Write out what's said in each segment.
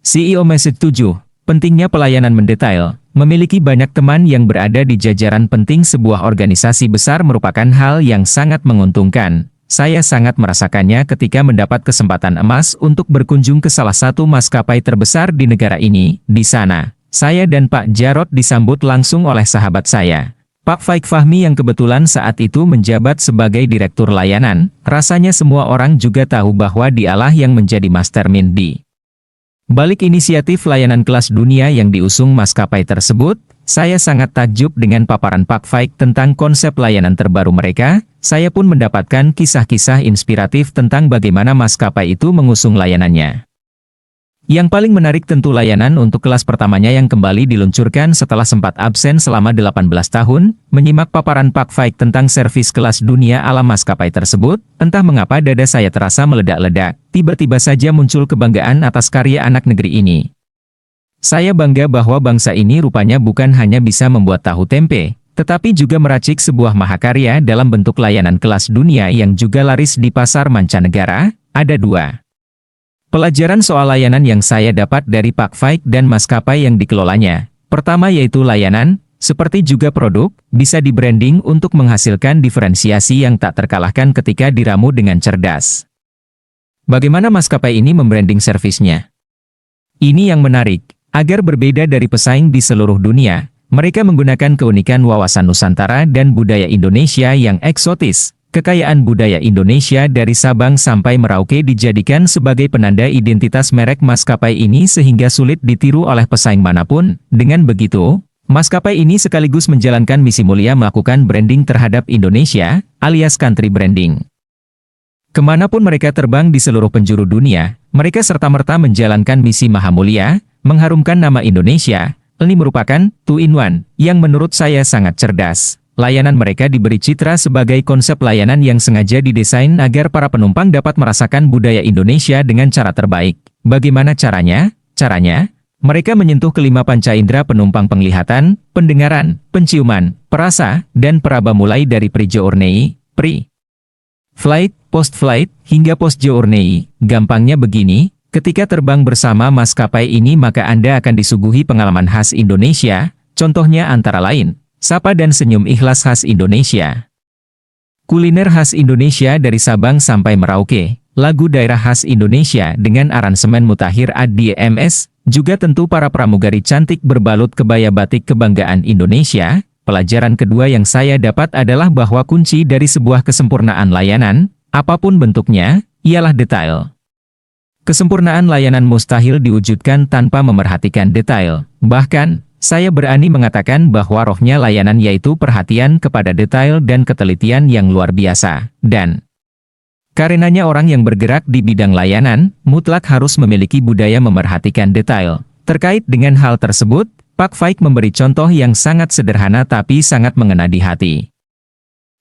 CEO Message 7, pentingnya pelayanan mendetail. Memiliki banyak teman yang berada di jajaran penting sebuah organisasi besar merupakan hal yang sangat menguntungkan. Saya sangat merasakannya ketika mendapat kesempatan emas untuk berkunjung ke salah satu maskapai terbesar di negara ini. Di sana, saya dan Pak Jarod disambut langsung oleh sahabat saya, Pak Faik Fahmi, yang kebetulan saat itu menjabat sebagai Direktur Layanan. Rasanya semua orang juga tahu bahwa dialah yang menjadi mastermind di balik inisiatif layanan kelas dunia yang diusung maskapai tersebut. Saya sangat takjub dengan paparan Pak Faik tentang konsep layanan terbaru mereka. Saya pun mendapatkan kisah-kisah inspiratif tentang bagaimana maskapai itu mengusung layanannya. Yang paling menarik tentu layanan untuk kelas pertamanya yang kembali diluncurkan setelah sempat absen selama 18 tahun. Menyimak paparan Pak Faik tentang servis kelas dunia ala maskapai tersebut, entah mengapa dada saya terasa meledak-ledak. Tiba-tiba saja muncul kebanggaan atas karya anak negeri ini. Saya bangga bahwa bangsa ini rupanya bukan hanya bisa membuat tahu tempe, tetapi juga meracik sebuah mahakarya dalam bentuk layanan kelas dunia yang juga laris di pasar mancanegara. Ada dua pelajaran soal layanan yang saya dapat dari Pak Faik dan maskapai yang dikelolanya. Pertama yaitu layanan, seperti juga produk, bisa di-branding untuk menghasilkan diferensiasi yang tak terkalahkan ketika diramu dengan cerdas. Bagaimana maskapai ini membranding servisnya? Ini yang menarik. Agar berbeda dari pesaing di seluruh dunia, mereka menggunakan keunikan wawasan Nusantara dan budaya Indonesia yang eksotis. Kekayaan budaya Indonesia dari Sabang sampai Merauke dijadikan sebagai penanda identitas merek maskapai ini sehingga sulit ditiru oleh pesaing manapun. Dengan begitu, maskapai ini sekaligus menjalankan misi mulia melakukan branding terhadap Indonesia, alias country branding. Kemanapun mereka terbang di seluruh penjuru dunia, mereka serta-merta menjalankan misi maha mulia, mengharumkan nama Indonesia. Ini merupakan 2-in-1 yang menurut saya sangat cerdas. Layanan mereka diberi citra sebagai konsep layanan yang sengaja didesain agar para penumpang dapat merasakan budaya Indonesia dengan cara terbaik. Bagaimana caranya? Caranya, mereka menyentuh kelima panca indera penumpang: penglihatan, pendengaran, penciuman, perasa, dan peraba, mulai dari pre-journey, pre-flight, post-flight, hingga post-journey. Gampangnya begini, ketika terbang bersama maskapai ini maka Anda akan disuguhi pengalaman khas Indonesia, contohnya antara lain, sapa dan senyum ikhlas khas Indonesia, kuliner khas Indonesia dari Sabang sampai Merauke, lagu daerah khas Indonesia dengan aransemen Mutakhir ad-DMS, juga tentu para pramugari cantik berbalut kebaya batik kebanggaan Indonesia. Pelajaran kedua yang saya dapat adalah bahwa kunci dari sebuah kesempurnaan layanan, apapun bentuknya, ialah detail. Kesempurnaan layanan mustahil diwujudkan tanpa memerhatikan detail. Bahkan, saya berani mengatakan bahwa rohnya layanan yaitu perhatian kepada detail dan ketelitian yang luar biasa. Dan karenanya orang yang bergerak di bidang layanan, mutlak harus memiliki budaya memerhatikan detail. Terkait dengan hal tersebut, Pak Faik memberi contoh yang sangat sederhana tapi sangat mengena di hati.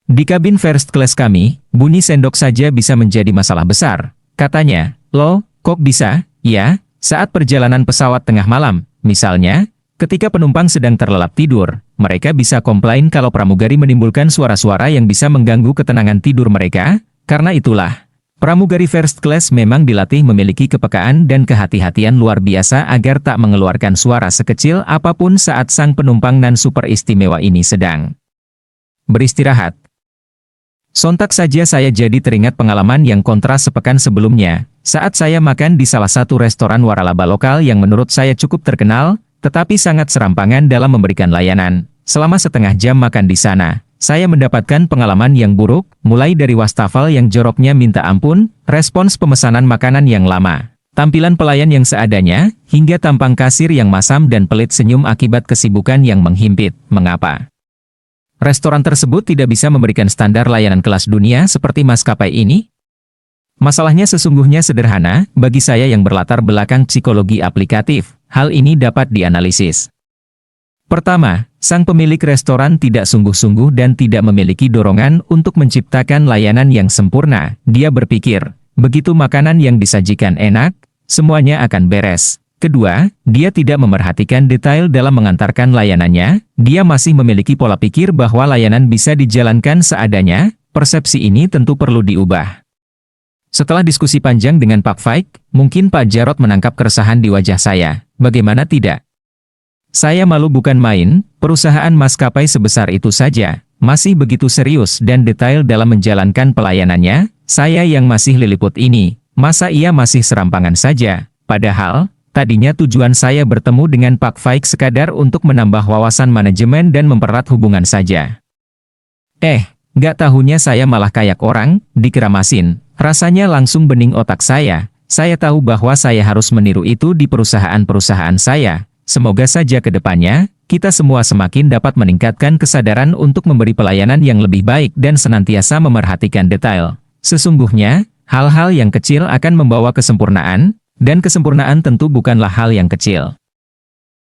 Di kabin first class kami, bunyi sendok saja bisa menjadi masalah besar. Katanya, "Loh, kok bisa?" "Ya, saat perjalanan pesawat tengah malam, misalnya, ketika penumpang sedang terlelap tidur, mereka bisa komplain kalau pramugari menimbulkan suara-suara yang bisa mengganggu ketenangan tidur mereka. Karena itulah, pramugari first class memang dilatih memiliki kepekaan dan kehati-hatian luar biasa agar tak mengeluarkan suara sekecil apapun saat sang penumpang nan super istimewa ini sedang beristirahat." Sontak saja saya jadi teringat pengalaman yang kontras sepekan sebelumnya, saat saya makan di salah satu restoran waralaba lokal yang menurut saya cukup terkenal, tetapi sangat serampangan dalam memberikan layanan. Selama setengah jam makan di sana, saya mendapatkan pengalaman yang buruk, mulai dari wastafel yang joroknya minta ampun, respons pemesanan makanan yang lama, tampilan pelayan yang seadanya, hingga tampang kasir yang masam dan pelit senyum akibat kesibukan yang menghimpit. Mengapa restoran tersebut tidak bisa memberikan standar layanan kelas dunia seperti maskapai ini? Masalahnya sesungguhnya sederhana. Bagi saya yang berlatar belakang psikologi aplikatif, hal ini dapat dianalisis. Pertama, sang pemilik restoran tidak sungguh-sungguh dan tidak memiliki dorongan untuk menciptakan layanan yang sempurna. Dia berpikir, begitu makanan yang disajikan enak, semuanya akan beres. Kedua, dia tidak memerhatikan detail dalam mengantarkan layanannya. Dia masih memiliki pola pikir bahwa layanan bisa dijalankan seadanya. Persepsi ini tentu perlu diubah. Setelah diskusi panjang dengan Pak Faik, mungkin Pak Jarot menangkap keresahan di wajah saya. Bagaimana tidak? Saya malu bukan main, perusahaan maskapai sebesar itu saja, masih begitu serius dan detail dalam menjalankan pelayanannya, saya yang masih liliput ini, masa ia masih serampangan saja? Padahal, tadinya tujuan saya bertemu dengan Pak Faik sekadar untuk menambah wawasan manajemen dan mempererat hubungan saja. Gak tahunya saya malah kayak orang, dikeramasin. Rasanya langsung bening otak saya tahu bahwa saya harus meniru itu di perusahaan-perusahaan saya. Semoga saja ke depannya, kita semua semakin dapat meningkatkan kesadaran untuk memberi pelayanan yang lebih baik dan senantiasa memerhatikan detail. Sesungguhnya, hal-hal yang kecil akan membawa kesempurnaan, dan kesempurnaan tentu bukanlah hal yang kecil.